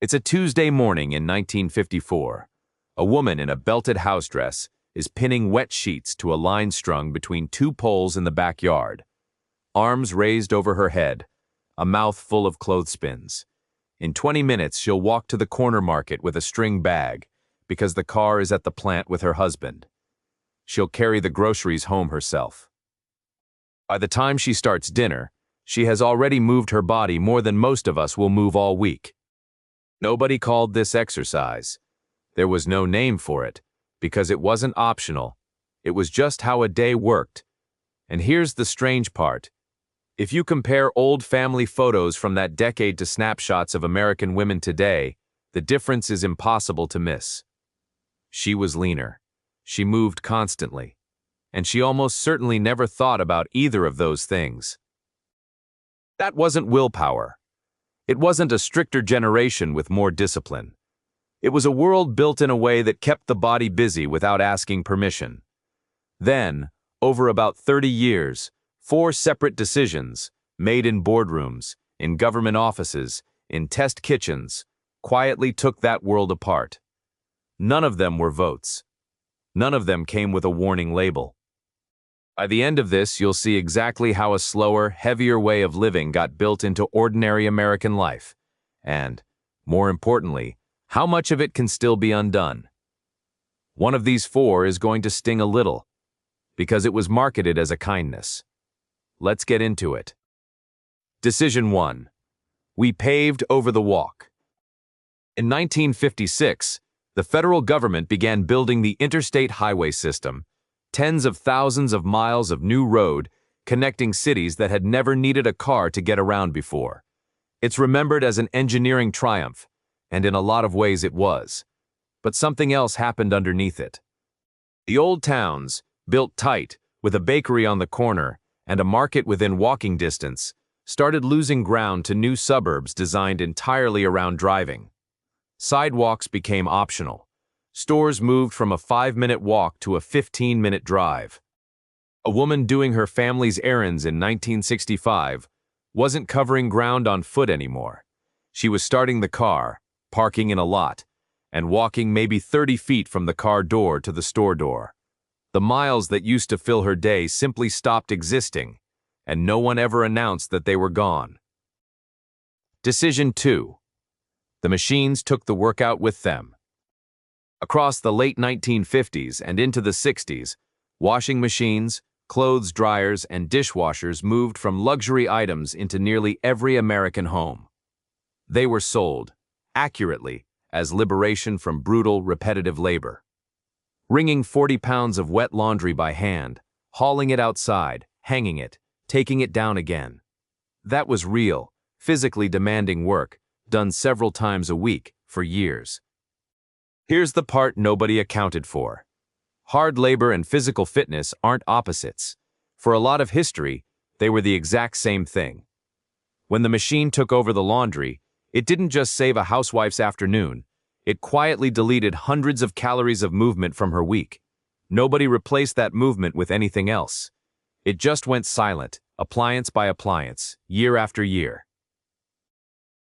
It's a Tuesday morning in 1954. A woman in a belted house dress is pinning wet sheets to a line strung between two poles in the backyard. Arms raised over her head, a mouth full of clothespins. In 20 minutes, she'll walk to the corner market with a string bag because the car is at the plant with her husband. She'll carry the groceries home herself. By the time she starts dinner, she has already moved her body more than most of us will move all week. Nobody called this exercise. There was no name for it, because it wasn't optional. It was just how a day worked. And here's the strange part. If you compare old family photos from that decade to snapshots of American women today, the difference is impossible to miss. She was leaner. She moved constantly. And she almost certainly never thought about either of those things. That wasn't willpower. It wasn't a stricter generation with more discipline. It was a world built in a way that kept the body busy without asking permission. Then, over about 30 years, 4 separate decisions, made in boardrooms, in government offices, in test kitchens, quietly took that world apart. None of them were votes. None of them came with a warning label. By the end of this, you'll see exactly how a slower, heavier way of living got built into ordinary American life, and, more importantly, how much of it can still be undone. One of these 4 is going to sting a little, because it was marketed as a kindness. Let's get into it. Decision 1. We paved over the walk. In 1956, the federal government began building the interstate highway system, tens of thousands of miles of new road connecting cities that had never needed a car to get around before. It's remembered as an engineering triumph, and in a lot of ways it was. But something else happened underneath it. The old towns, built tight, with a bakery on the corner and a market within walking distance, started losing ground to new suburbs designed entirely around driving. Sidewalks became optional. Stores moved from a 5-minute walk to a 15-minute drive. A woman doing her family's errands in 1965 wasn't covering ground on foot anymore. She was starting the car, parking in a lot, and walking maybe 30 feet from the car door to the store door. The miles that used to fill her day simply stopped existing, and no one ever announced that they were gone. Decision 2. The machines took the workout with them. Across the late 1950s and into the 60s, washing machines, clothes dryers, and dishwashers moved from luxury items into nearly every American home. They were sold, accurately, as liberation from brutal, repetitive labor. Wringing 40 pounds of wet laundry by hand, hauling it outside, hanging it, taking it down again. That was real, physically demanding work, done several times a week, for years. Here's the part nobody accounted for. Hard labor and physical fitness aren't opposites. For a lot of history, they were the exact same thing. When the machine took over the laundry, it didn't just save a housewife's afternoon, it quietly deleted hundreds of calories of movement from her week. Nobody replaced that movement with anything else. It just went silent, appliance by appliance, year after year.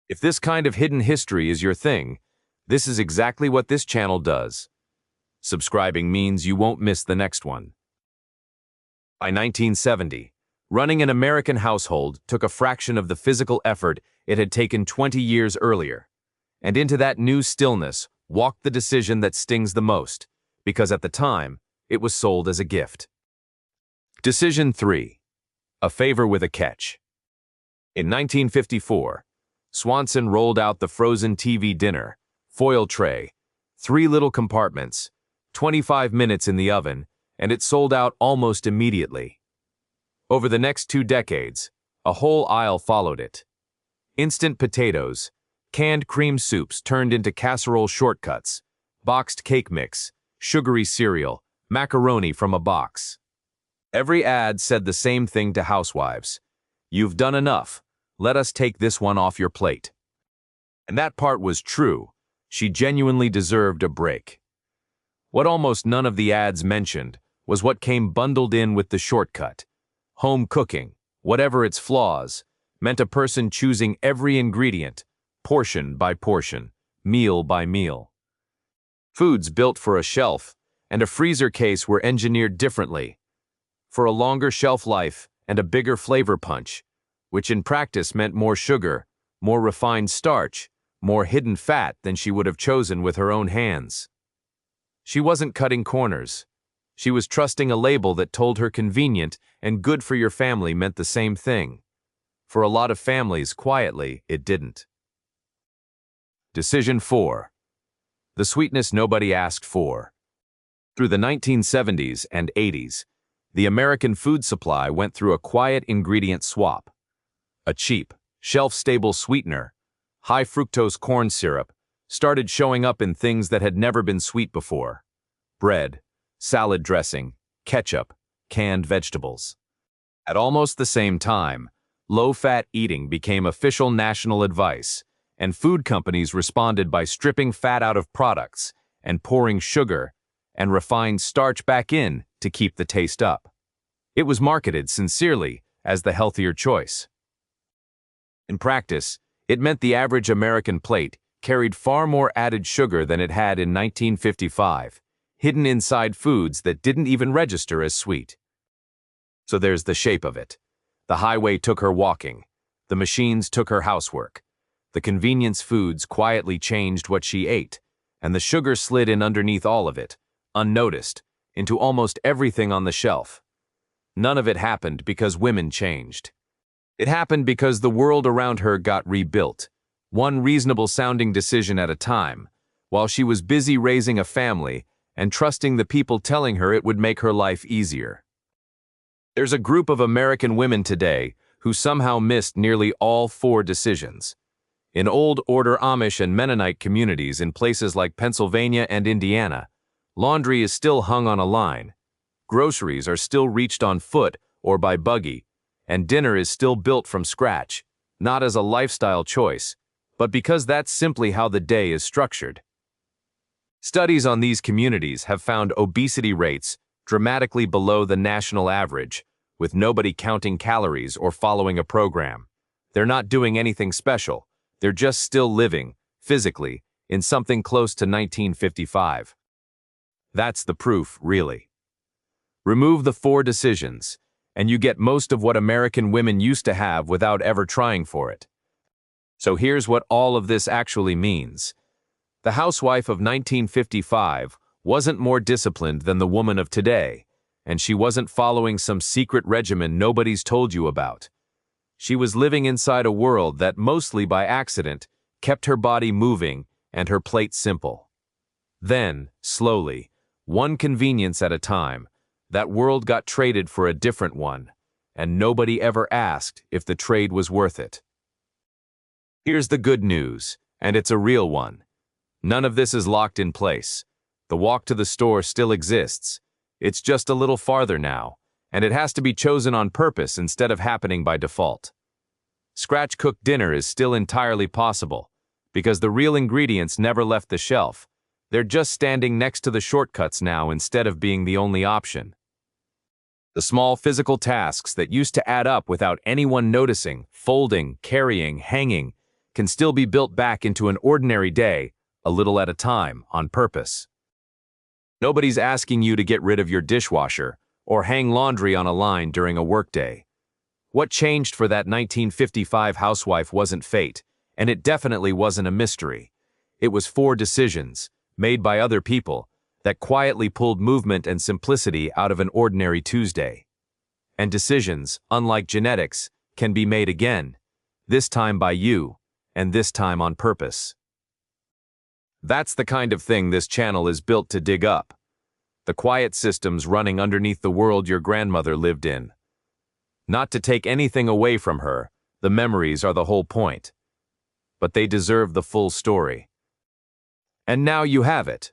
If this kind of hidden history is your thing, this is exactly what this channel does. Subscribing means you won't miss the next one. By 1970, running an American household took a fraction of the physical effort it had taken 20 years earlier. And into that new stillness walked the decision that stings the most, because at the time, it was sold as a gift. Decision 3. A favor with a catch. In 1954, Swanson rolled out the frozen TV dinner, foil tray, 3 little compartments, 25 minutes in the oven, and it sold out almost immediately. Over the next 2 decades, a whole aisle followed it. Instant potatoes, canned cream soups turned into casserole shortcuts, boxed cake mix, sugary cereal, macaroni from a box. Every ad said the same thing to housewives. You've done enough. Let us take this one off your plate. And that part was true. She genuinely deserved a break. What almost none of the ads mentioned was what came bundled in with the shortcut. Home cooking, whatever its flaws, meant a person choosing every ingredient, portion by portion, meal by meal. Foods built for a shelf and a freezer case were engineered differently, for a longer shelf life and a bigger flavor punch, which in practice meant more sugar, more refined starch, more hidden fat than she would have chosen with her own hands. She wasn't cutting corners. She was trusting a label that told her convenient and good for your family meant the same thing. For a lot of families, quietly, it didn't. Decision 4. The sweetness nobody asked for. Through the 1970s and 80s, the American food supply went through a quiet ingredient swap. A cheap, shelf-stable sweetener, high-fructose corn syrup, started showing up in things that had never been sweet before. Bread, salad dressing, ketchup, canned vegetables. At almost the same time, low-fat eating became official national advice, and food companies responded by stripping fat out of products and pouring sugar and refined starch back in to keep the taste up. It was marketed sincerely as the healthier choice. In practice, it meant the average American plate carried far more added sugar than it had in 1955, hidden inside foods that didn't even register as sweet. So there's the shape of it. The highway took her walking. The machines took her housework. The convenience foods quietly changed what she ate, and the sugar slid in underneath all of it, unnoticed, into almost everything on the shelf. None of it happened because women changed. It happened because the world around her got rebuilt, one reasonable-sounding decision at a time, while she was busy raising a family and trusting the people telling her it would make her life easier. There's a group of American women today who somehow missed nearly all 4 decisions. In old-order Amish and Mennonite communities in places like Pennsylvania and Indiana, laundry is still hung on a line, groceries are still reached on foot or by buggy, and dinner is still built from scratch, not as a lifestyle choice, but because that's simply how the day is structured. Studies on these communities have found obesity rates dramatically below the national average, with nobody counting calories or following a program. They're not doing anything special. They're just still living, physically, in something close to 1955. That's the proof, really. Remove the 4 decisions, and you get most of what American women used to have without ever trying for it. So here's what all of this actually means. The housewife of 1955 wasn't more disciplined than the woman of today, and she wasn't following some secret regimen nobody's told you about. She was living inside a world that, mostly by accident, kept her body moving and her plate simple. Then, slowly, one convenience at a time, that world got traded for a different one, and nobody ever asked if the trade was worth it. Here's the good news, and it's a real one. None of this is locked in place. The walk to the store still exists. It's just a little farther now, and it has to be chosen on purpose instead of happening by default. Scratch-cooked dinner is still entirely possible, because the real ingredients never left the shelf. They're just standing next to the shortcuts now instead of being the only option. The small physical tasks that used to add up without anyone noticing, folding, carrying, hanging, can still be built back into an ordinary day, a little at a time, on purpose. Nobody's asking you to get rid of your dishwasher or hang laundry on a line during a workday. What changed for that 1955 housewife wasn't fate, and it definitely wasn't a mystery. It was 4 decisions, made by other people, that quietly pulled movement and simplicity out of an ordinary Tuesday. And decisions, unlike genetics, can be made again, this time by you, and this time on purpose. That's the kind of thing this channel is built to dig up. The quiet systems running underneath the world your grandmother lived in. Not to take anything away from her, the memories are the whole point. But they deserve the full story. And now you have it.